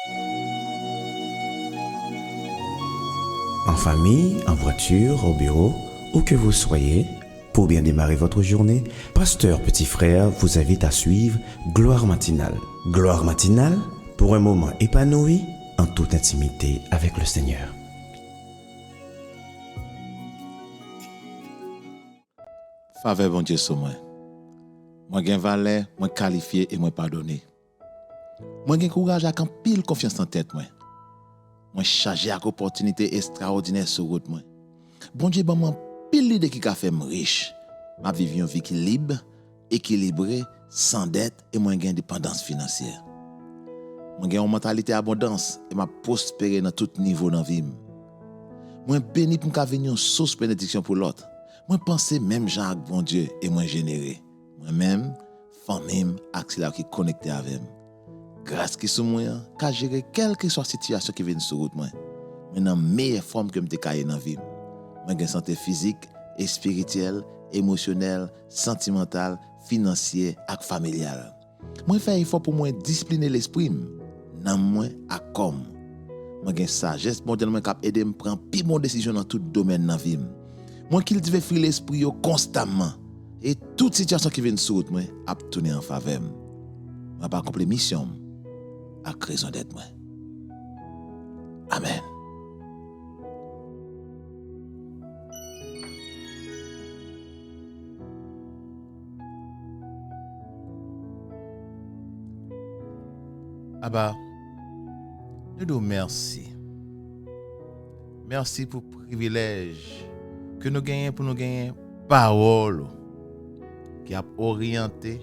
En famille, en voiture, au bureau, où que vous soyez, pour bien démarrer votre journée, Pasteur Petit Frère vous invite à suivre Gloire matinale. Gloire matinale pour un moment épanoui en toute intimité avec le Seigneur. Faveur bon Dieu sur moi. Moi gen valeur, moi qualifié et moi pardonné. Moi gen courage avec un pile confiance en tête moi. Moi chargé avec opportunité extraordinaire sur route moi. Bon Dieu ban moi pile l'idée qui ka fait me riche. M'a vivre une vie qui libre, équilibrée, sans dette et moi gen indépendance financière. Moi gen une mentalité abondance et m'a prospérer dans tout niveau dans vie. Moi béni pour ka venir une source bénédiction pour l'autre. Moi penser même Jean avec bon Dieu et moi générer. Moi-même, famille, axila qui connecté avec moi. Grâce qui sur moi, qu'à gérer quelle que soit la situation qui vient sur route moi. Mais dans meilleure forme que me caillé dans vie. Moi j'ai santé physique et spirituelle, émotionnelle, sentimentale, financière et familiale. Moi fais effort pour moi discipliner l'esprit dans moi à comme. Moi j'ai sagesse bon Dieu qui aider me prendre plus bonne décision dans tout domaine dans vie. Moi cultive free l'esprit constamment et toute situation qui vient sur route moi a tourner en faveur. Moi pas accomplir mission à raison d'être moi. Amen. Abba, nous nous merci. Merci pour le privilège que nous gagnons pour nous gagner parole qui a orienté,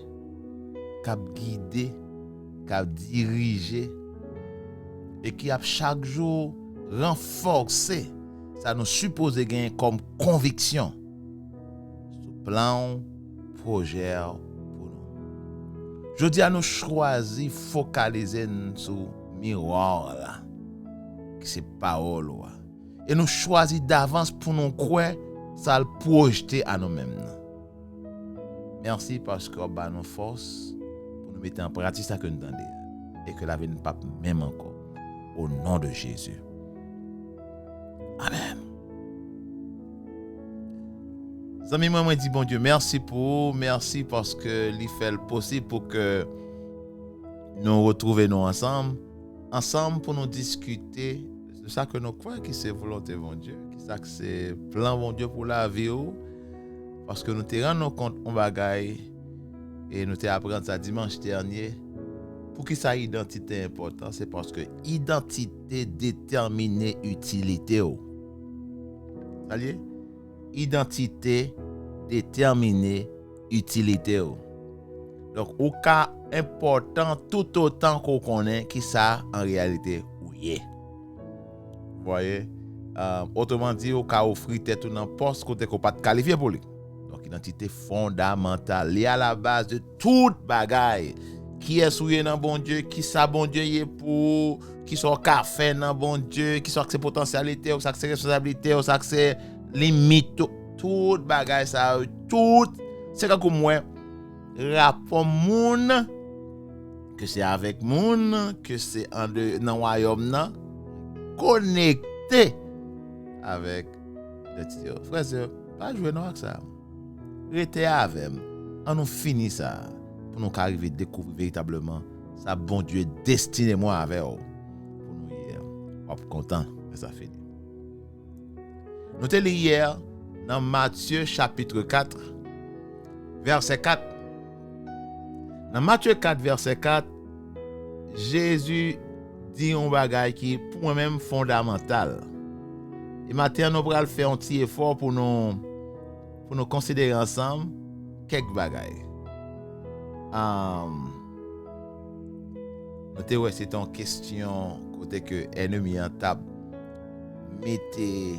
qui a guidé, qui a dirigé et qui a chaque jour renforcé ça nous suppose gagner comme conviction sur plan projet pour nous. Je dis à nous choisir focaliser sur miroir là qui c'est parole et nous choisir d'avance pour nous croire ça le projeter à nous-mêmes. Merci parce que bah nos forces pour nous mettre en pratique ça que nous entendons et que la vie ne pas même encore au nom de Jésus. Amen. Zami moi dit bon Dieu merci parce que il fait le possible pour que nous retrouvions ensemble pour nous discuter de ça que nous croyons que c'est volonté bon Dieu, que ça que c'est plan bon Dieu pour la vie parce que nous te rendons compte on bagaille et nous te appris ça dimanche dernier pour que ça identité important c'est parce que identité détermine utilité ça lié identité détermine utilité donc au cas important tout autant qu'on connaît qui ça en réalité ouye vous voyez autrement dit au cas offrir tête dans poste côté qu'on pas qualifié pour lui donc identité fondamentale liée à la base de toute bagaille qui est souillé dans bon Dieu qui ça bon Dieu est pour qui sont café dans bon Dieu qui sont ses potentialités ou ça ses responsabilités ou ça ses limites toute bagaille ça tout c'est comme moi rapport moun que c'est avec moun que c'est en dans royaume nan connecté avec le Dieu. Frère, pas jouer non avec ça. Restez avec on nous finit ça pour nous arriver à découvrir véritablement ça bon Dieu destiné moi avec pour nous hier. On est content que ça finit. Nous te lu hier dans Matthieu chapitre 4 verset 4. Dans Matthieu 4 verset 4, Jésus dit un bagage qui pour moi-même fondamental. Et maintenant nous allons faire un petit effort pour nous considérer ensemble quelques bagages. Notez ouais c'est en question côté que ennemi en table mettez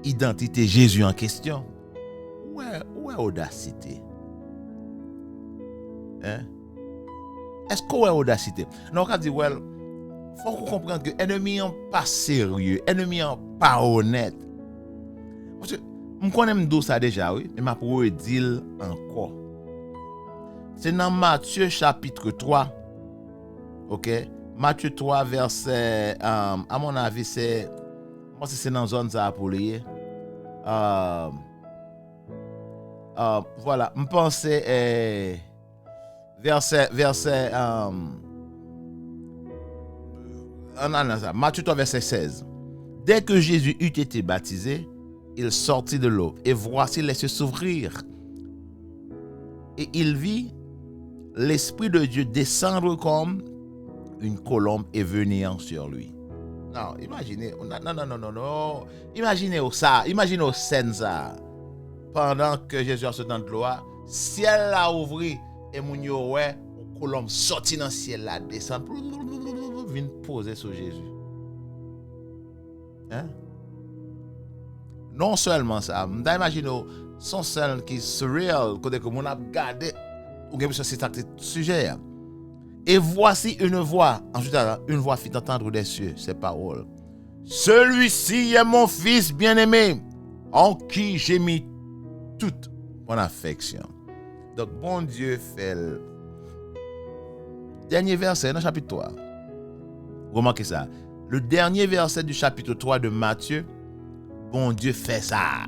identité Jésus en question. Ouais audacité. Hein? Est-ce qu'on a audacité? Non, on a dit well, faut qu'on comprenne que ennemi n'est pas sérieux, ennemi n'est pas honnête. Parce que je connais tout ça déjà, oui, mais je pourrais dire encore. C'est dans Matthieu chapitre 3, ok, Matthieu 3, verset, à mon avis, moi, c'est dans la zone ça pour lier. Voilà, je pensais, verset, Matthieu 3, verset 16. Dès que Jésus eut été baptisé, il sortit de l'eau, et voici les cieux s'ouvrir. Et il vit l'Esprit de Dieu descendre comme une colombe et venir sur lui. Non, imaginez, non. Imaginez ça, imaginez scène ça. Pendant que Jésus est dans l'eau, ciel a ouvert et mon yo ouais, une colombe sorti dans le ciel là, descend, vient poser sur Jésus. Hein? Non seulement ça, imaginez son scène qui est surreal, côté que mon a regardé, ou bien c'est un sujet. Et voici une voix, ensuite une voix fit entendre des cieux ces paroles. Celui-ci est mon fils bien-aimé, en qui j'ai mis toute mon affection. Donc bon Dieu fait le dernier verset dans le chapitre 3. Remarquez ça. Le dernier verset du chapitre 3 de Matthieu, bon Dieu fait ça.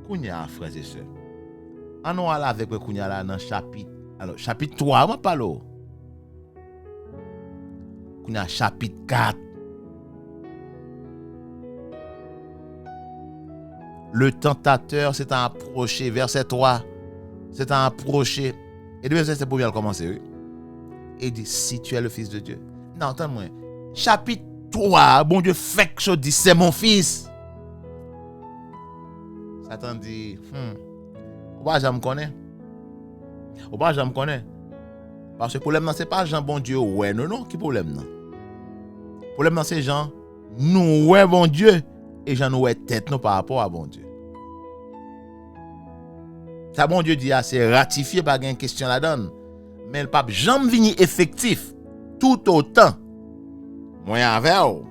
Kounya, frères et sœurs. On va aller avec le Kounya là dans le chapitre. Alors, chapitre 3, on parle. Kounya, chapitre 4. Le tentateur s'est approché, verset 3. S'est approché. Et le verset, c'est pour bien commencer. Oui? Et il dit, si tu es le fils de Dieu. Non, attends-moi. Chapitre 3, bon Dieu fait que je dis, c'est mon fils. Satan dit, ou pas, je me connais. Ou pas, je me connais. Parce que le problème, c'est pas Jean, bon Dieu, ouais, non, qui problème, non. Le problème, c'est Jean, nous, ouais, bon Dieu, et Jean, nous, ouais, tête, nous, par rapport à bon Dieu. Ça, bon Dieu dit, c'est ratifié par une question là-dedans. Mais le pape, jamais venu effectif, tout autant. Moi, avec vous,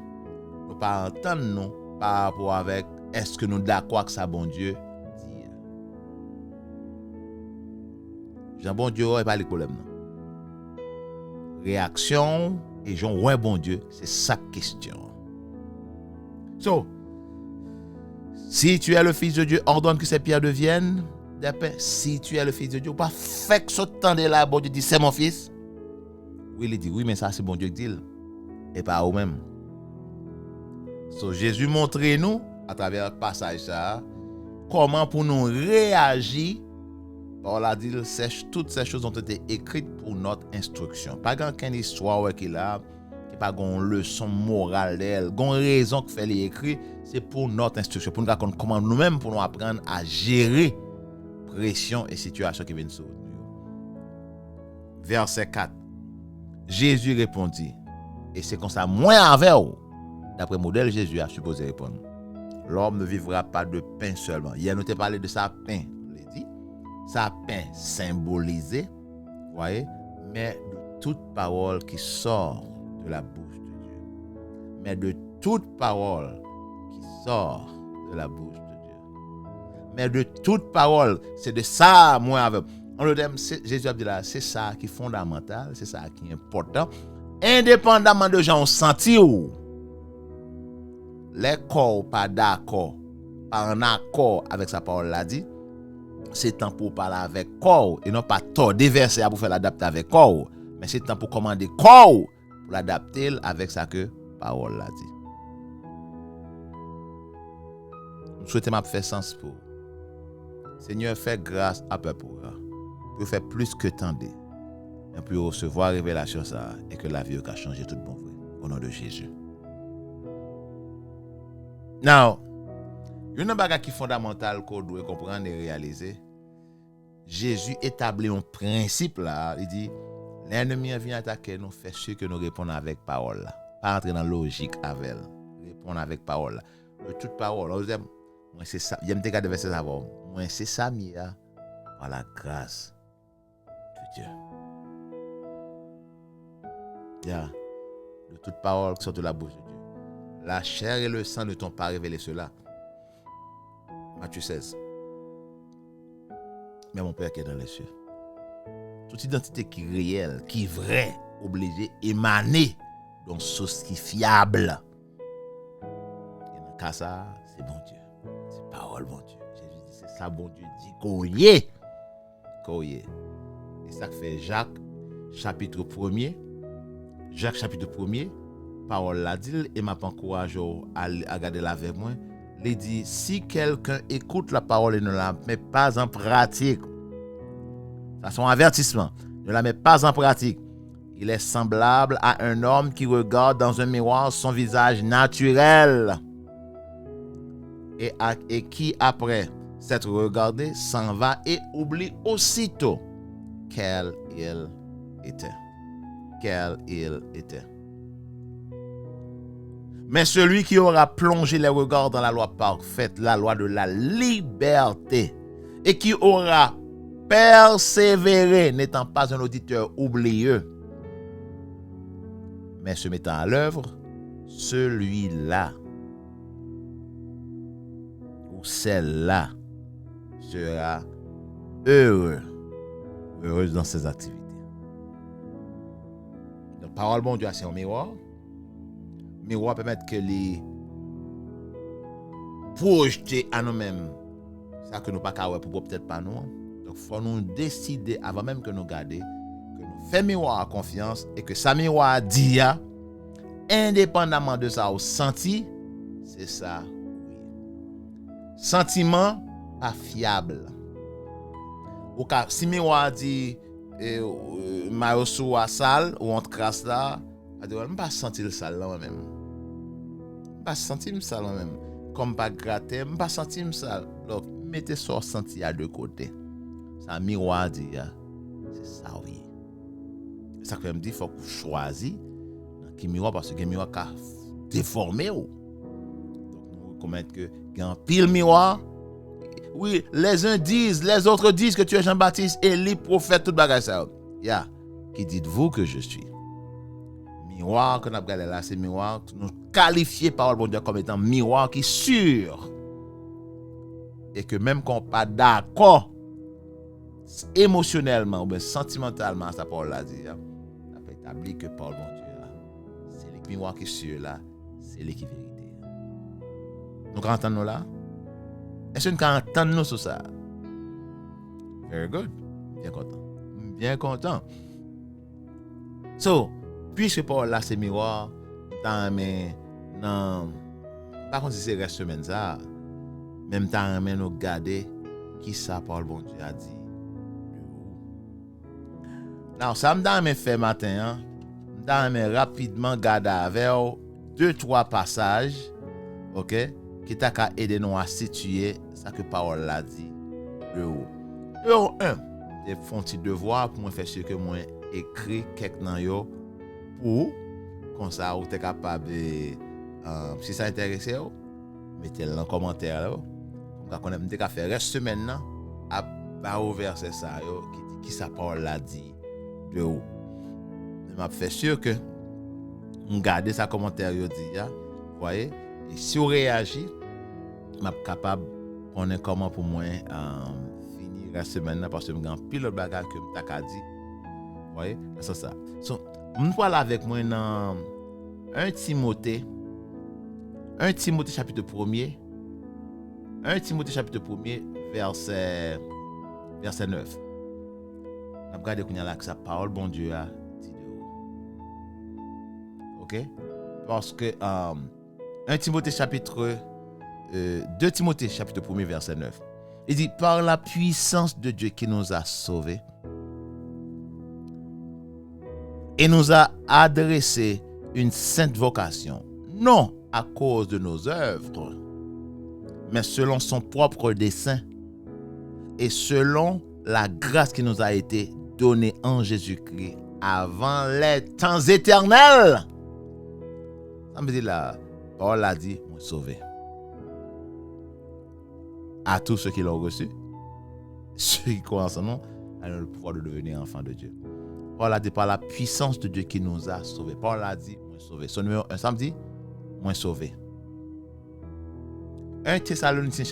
nous ne pas entendre, nous, par rapport avec, est-ce que nous d'accord que ça, bon Dieu, dit. Jean, bon Dieu, n'est pas le problème, non. Réaction et Jean, ouais, bon Dieu, c'est sa question. So, si tu es le fils de Dieu, ordonne que ces pierres deviennent des pains. Si tu es le fils de Dieu, pas fait que ce temps de là, bon Dieu dit, c'est mon fils. Oui, il dit, oui, mais ça, c'est bon Dieu qui dit. Et pas vous-même. So, Jésus montre nous, à travers le passage ça, comment pour nous réagir. Paul a dit, toutes ces choses ont été écrites pour notre instruction. Pas qu'une histoire qui est là, qui pas une leçon morale d'elle, une raison qui fait l'écrit, c'est pour notre instruction, pour nous apprendre comment nous-mêmes pour nous apprendre à gérer pression et situation qui viennent sur nous. Verset 4. Jésus répondit, et c'est comme ça, moi avec vous, d'après le modèle Jésus a supposé répondre. L'homme ne vivra pas de pain seulement. Hier, nous t'ai parlé de sa pain. Ça pain symbolisé, voyez, mais de toute parole qui sort de la bouche de Dieu. Mais de toute parole qui sort de la bouche de Dieu. Mais de toute parole, c'est de ça, moi, avec. On le dit, Jésus a dit là, c'est ça qui est fondamental, c'est ça qui est important. Indépendamment de gens senti ou les corps pas d'accord, pas en accord avec sa parole l'a dit. C'est temps pour parler avec corps et non pas tord des versets pour faire l'adapter avec corps, mais c'est temps pour commander corps pour l'adapter avec ça que parole l'a dit. Nous souhaitons m'a faire sens pour. Seigneur, fais grâce à peu pour faire plus que tendre et pour recevoir révélation ça et que la vie a changé tout bon vrai au nom de Jésus. Now, une bagage qui est fondamentale qu'on doit comprendre et réaliser. Jésus établit un principe là. Il dit, l'ennemi vient attaquer nous, fait ce que nous répondons avec parole là. Pas entrer dans la logique avec elle. Répondre avec parole là. De toute parole. Moi c'est ça. J'aime te garder verset avant. Moi c'est ça mia par la grâce de Dieu. Yeah. De toute parole qui sort de la bouche de Dieu. La chair et le sang ne t'ont pas révélé cela. Matthieu 16. Mais mon Père qui est dans les cieux. Toute identité qui est réelle, qui est vraie, obligé d'émaner d'une source qui est fiable. Et dans le cas ça, c'est bon Dieu. C'est parole bon Dieu. Jésus dit, c'est ça bon Dieu dit qu'on y est. Qu'on y est. Et ça fait Jacques chapitre 1er. Jacques chapitre 1er, parole l'a dit, et m'a encouragé à regarder la avec moi. Il dit, si quelqu'un écoute la parole et ne la met pas en pratique, ça c'est un avertissement, ne la met pas en pratique, il est semblable à un homme qui regarde dans un miroir son visage naturel et qui, après s'être regardé, s'en va et oublie aussitôt quel il était. Mais celui qui aura plongé les regards dans la loi parfaite, la loi de la liberté, et qui aura persévéré, n'étant pas un auditeur oublieux, mais se mettant à l'œuvre, celui-là ou celle-là sera heureuse dans ses activités. La parole bon Dieu, c'est un miroir. Miroir permet que les projeter à nous-mêmes ça que nous pas capable pour peut-être pas nous. Donc faut nous décider avant même que nous garder que nous fait miroir à confiance et que ça miroir dit indépendamment de ça au senti, c'est ça oui. Sentiment pas fiable. Ou si miroir dit Maroso à salle ou on crasse là, je ne pas sentir le sale là moi-même. Pas sentir ça moi-même. Comme pas gratter, pas sentir ça. Donc mettez ça senti à deux côtés. Ça miroir dit c'est ça oui. Ça que me dit faut que choisir qui miroir parce que miroir ka déformé ou. Donc nous reconnaître que un pile miroir. Oui, les uns disent, les autres disent que tu es Jean-Baptiste, Élie, prophète, tout bagage ça. Qui dites-vous que je suis? Miroir que nous avons regardé là, c'est miroir nous qualifier par le bon Dieu comme étant miroir qui est sûr. Et que même qu'on pas d'accord émotionnellement ou bien sentimentalement, ça parole là dit, ça peut établir que par le bon Dieu, c'est le miroir qui est sûr là, c'est le qui est vérité. Nous entendons là? Est-ce qu'on entend nous sur ça? Very good. Bien content. Bien content. So, puisque par là c'est miroir, non, par contre si c'est reste semaine ça, même temps nous garder qui ça par le bon Dieu a dit. Non, ça me donne fait matin, me rapidement garder avec 2-3 passages, ok, qui t'a qu'à aider nous à situer ça que parole l'a dit de haut. Numéro 1, j'ai fait un petit devoir pour me faire sûr que moi écrit quelque nan yo pour comme ça vous êtes capable si ça intéresse vous mettez-le dans commentaire là pour qu'on ait qu'à faire reste semaine là à ba au verset ça yo qui dit qui sa parole l'a dit de haut. M'a fait sûr que on garder ça commentaire yo dit voyez et si on réagit m'a capable on est comment pour moi finir la semaine là parce que j'ai pile de bagages que m'ta ka dit voyez c'est ça so on parle avec moi dans 1 Timothée chapitre 1er 1 Timothée chapitre 1er verset 9 on a regardé qu'on y a là que sa parole bon Dieu a dit OK parce que 1 Timothée chapitre 2 Timothée chapitre 1er verset 9. Il dit par la puissance de Dieu qui nous a sauvés et nous a adressé une sainte vocation, non à cause de nos œuvres, mais selon son propre dessein et selon la grâce qui nous a été donnée en Jésus-Christ avant les temps éternels. Ça me dit la parole a dit, moi sauvé. À tous ceux qui l'ont reçu, ceux qui croient en son nom, ont le pouvoir de devenir enfants de Dieu. Paul a dit par la puissance de Dieu qui nous a sauvés. Paul a dit, moi sauvé. Son numéro 1, samedi, moi sauvé. 1 Thessaloniciens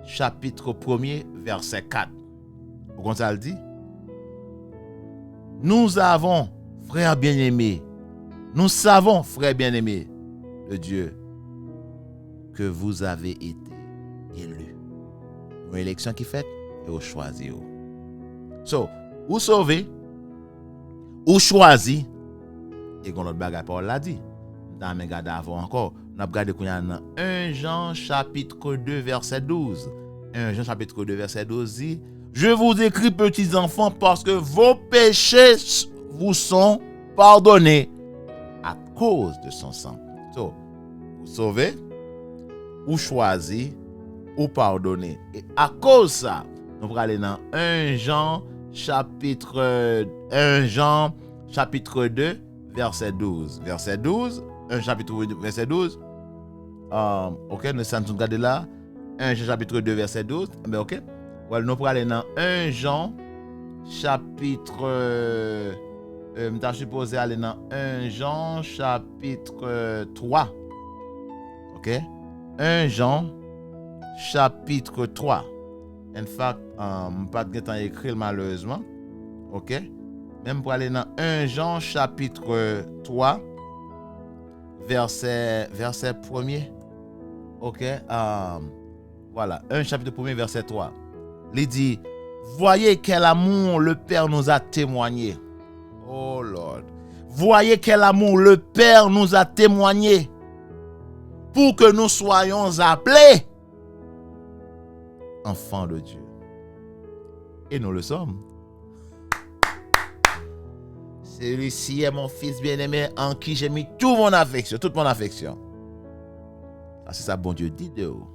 chapitre 1er, verset 4. Vous comprenez ça le dit? Nous avons, frères bien-aimés, nous savons, frères bien-aimés, de Dieu, que vous avez été élus. Une élection qui fait, et vous choisissez. So, ou sauver, ou choisi, et qu'on l'autre bagaille Paul l'a dit. Dans mes gardes avant encore, on a regardé qu'on y a dans 1 Jean chapitre 2 verset 12. 1 Jean chapitre 2 verset 12 dit: je vous écris petits enfants parce que vos péchés vous sont pardonnés à cause de son sang. So, vous sauvez, ou choisi, ou pardonné. Et à cause de ça, nous allons aller dans 1 Jean chapitre 2 verset 12. Verset 12, 1 chapitre 2 verset 12. OK, nous sommes regardés là. 1 Jean chapitre 2 verset 12. Ben OK. Well, nous allons aller dans 1 Jean chapitre je suis supposé aller dans 1 Jean chapitre 3. OK? 1 Jean chapitre 3. En fait, pas de temps écrit malheureusement. OK? Même pour aller dans 1 Jean chapitre 3 verset 1er. OK? Voilà, 1 chapitre 1er verset 3. Il dit: voyez quel amour le Père nous a témoigné. Oh Lord. Voyez quel amour le Père nous a témoigné pour que nous soyons appelés enfants de Dieu. Et nous le sommes. Celui-ci est mon fils bien-aimé en qui j'ai mis toute mon affection. Ça, c'est ça, bon Dieu dit de vous.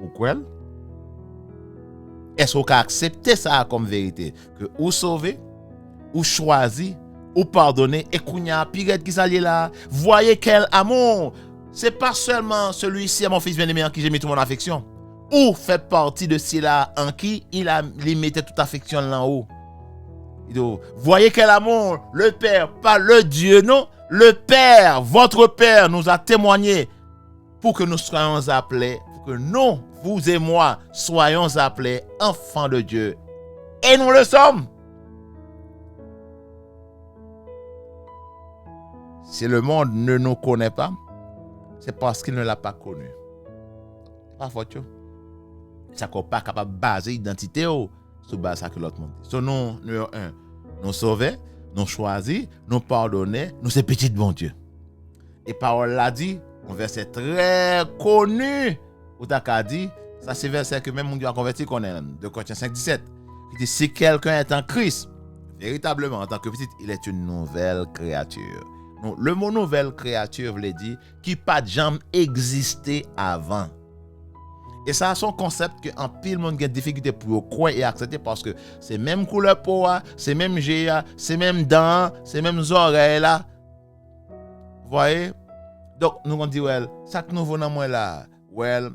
Ou quoi? Est-ce qu'on peut accepter ça comme vérité? Que ou sauver, ou choisi, ou pardonner, et qu'on y a pirate qui s'allie là. Voyez quel amour! C'est pas seulement celui-ci est mon fils bien-aimé en qui j'ai mis toute mon affection. Ou fait partie de ceux-là en qui il mettait toute affection là haut. Voyez quel amour le Père, pas le Dieu, non, le Père, votre Père nous a témoigné pour que nous soyons appelés, pour que nous, vous et moi, soyons appelés enfants de Dieu. Et nous le sommes. Si le monde ne nous connaît pas, c'est parce qu'il ne l'a pas connu. Pas faute. C'est qu'on pas capable de baser l'identité sur base ça que l'autre monde dit. So, nous, numéro 1, nous sauver, nous choisir, nous pardonner, nous c'est petit bon Dieu. Et parole l'a dit, un verset très connu, où t'as dit, ça c'est verset que même mon Dieu a converti qu'on est, de Corinthiens 5, 17. Il dit, si quelqu'un est en Christ, véritablement en tant que petit, il est une nouvelle créature. Donc, le mot nouvelle créature veut dire qui pas de jamais existé avant. Et ça a son concept que en pile monde a des difficultés pour croire et accepter parce que c'est même couleur peau, c'est même GA, c'est même dents, c'est même oreilles là. Vous voyez? Donc nous on dit well, ça que nous venons moi là, well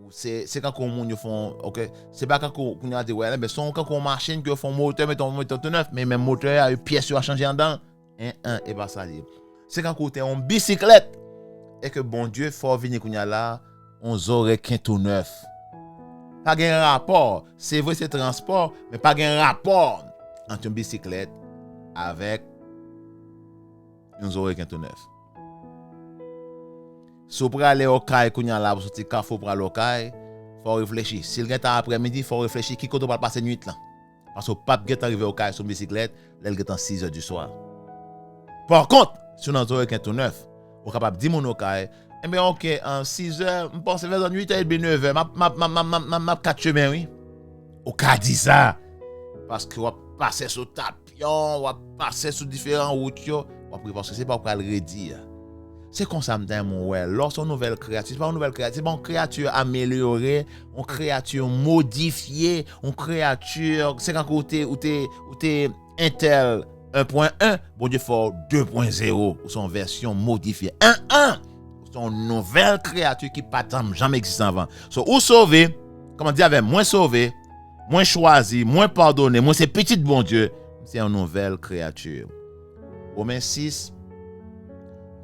c'est quand qu'on monde font OK, c'est pas quand qu'on a dit well, mais son quand qu'on machine que font moteur mettons moteur neuf, mais même moteur a une pièce à changer en dedans. Et pas ça dire. C'est quand côté en bicyclette et que bon Dieu faut venir qu'on y a là on aurait qu'un tout neuf. Pas de rapport. C'est vrai, c'est transport, mais pas de rapport entre une bicyclette avec une oreille qu'un tout neuf. Si vous aller au caille, qu'on y a là, pour sortir café pour aller au caille, faut réfléchir. Si le gars après-midi, faut réfléchir qui côté va passer nuit là. Parce que le pape est arrivé au caille sur une bicyclette, là il est en 6h du soir. Par contre, si on a une oreille qu'un tout neuf, on est capable de dire mon au caille. Eh bien, OK, en 6h, je pense vers 8h, 9h, ma 4 chemins, oui. Au cas dit ça. Parce que on va passer sur tapion, on va passer sur différentes routes, parce que c'est pas pour le redire. C'est comme ça, mon ouais. Lorsqu'on nouvelle créature, c'est pas une nouvelle créature, c'est pas une créature améliorée, une créature modifiée, une créature, c'est quand côté où t'es Intel 1.1, bon Dieu fort 2.0, ou son version modifiée 1.1. Une nouvelle créature qui pas jamais existé avant. So, ou sauver, comment dire avec moins sauvé, moins choisi, moins pardonné, moins c'est petit bon Dieu, c'est une nouvelle créature. Romains 6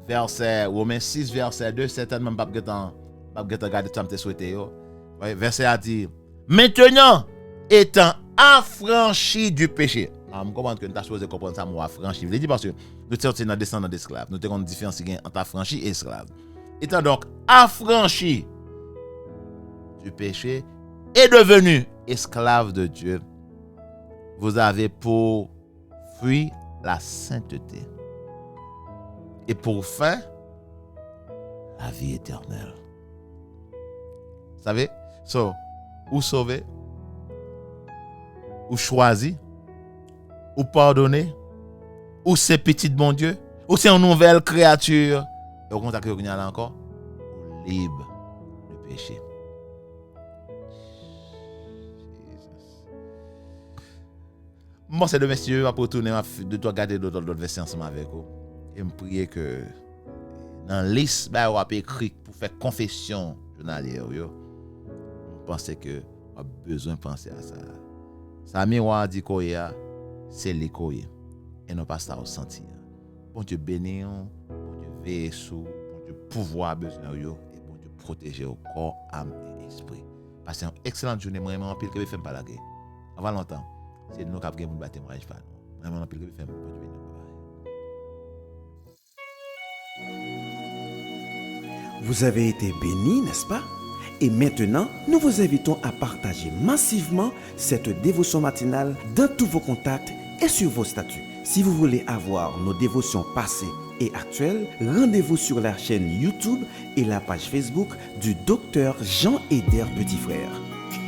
verset 2, certainement pas regarder ça me souhaité yo. Verset a dit maintenant étant affranchi du péché. Je comprends que nous avons supposé comprendre ça, moi, affranchi. Je dis parce que nous sommes dans descendants d'esclaves. Nous avons une différence entre affranchi et esclave. Étant donc affranchi du péché et devenu esclave de Dieu, vous avez pour fruit la sainteté. Et pour fin, la vie éternelle. Vous savez? Ou sauver, ou choisi, ou pardonner, ou c'est petit bon Dieu, ou c'est une nouvelle créature. Et au contact que là encore, ou libre de péché. Moi, c'est de messieurs, après retourner, de toi garder d'autres versets ensemble avec vous. Et me prier que dans la liste, on va écrit pour faire confession journalière. Je pense que on a besoin de penser à ça. Ça miroir dit quoi, c'est l'écho. Et non pas ça au senti. Bon Dieu béni, bon Dieu veille sur, bon Dieu pouvoir besoin et bon Dieu protéger au corps, âme et esprit. Passez une excellente journée, vraiment en pile que vous faites pas la guerre. Avant longtemps, c'est nous qui avons gagné mon témoignage pas. Vraiment en pile que vous faites, bon Dieu béni. Vous avez été bénis, n'est-ce pas? Et maintenant, nous vous invitons à partager massivement cette dévotion matinale dans tous vos contacts et sur vos statuts. Si vous voulez avoir nos dévotions passées et actuelles, rendez-vous sur la chaîne YouTube et la page Facebook du Dr Jean-Eder Petit Frère.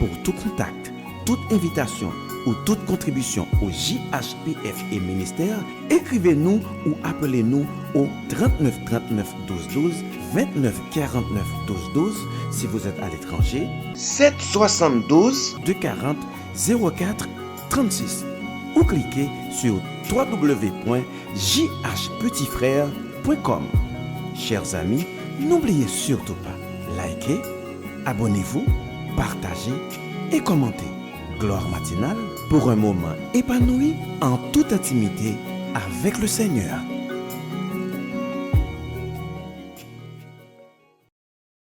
Pour tout contact, toute invitation ou toute contribution au JHPF et ministère, écrivez-nous ou appelez-nous au 39 39 12 12, 29 49 12 12 si vous êtes à l'étranger, 772 240 04 36 ou cliquez sur www.jhpetitfrère.com. Chers amis, n'oubliez surtout pas, likez, abonnez-vous, partagez et commentez. Gloire matinale pour un moment épanoui en toute intimité avec le Seigneur.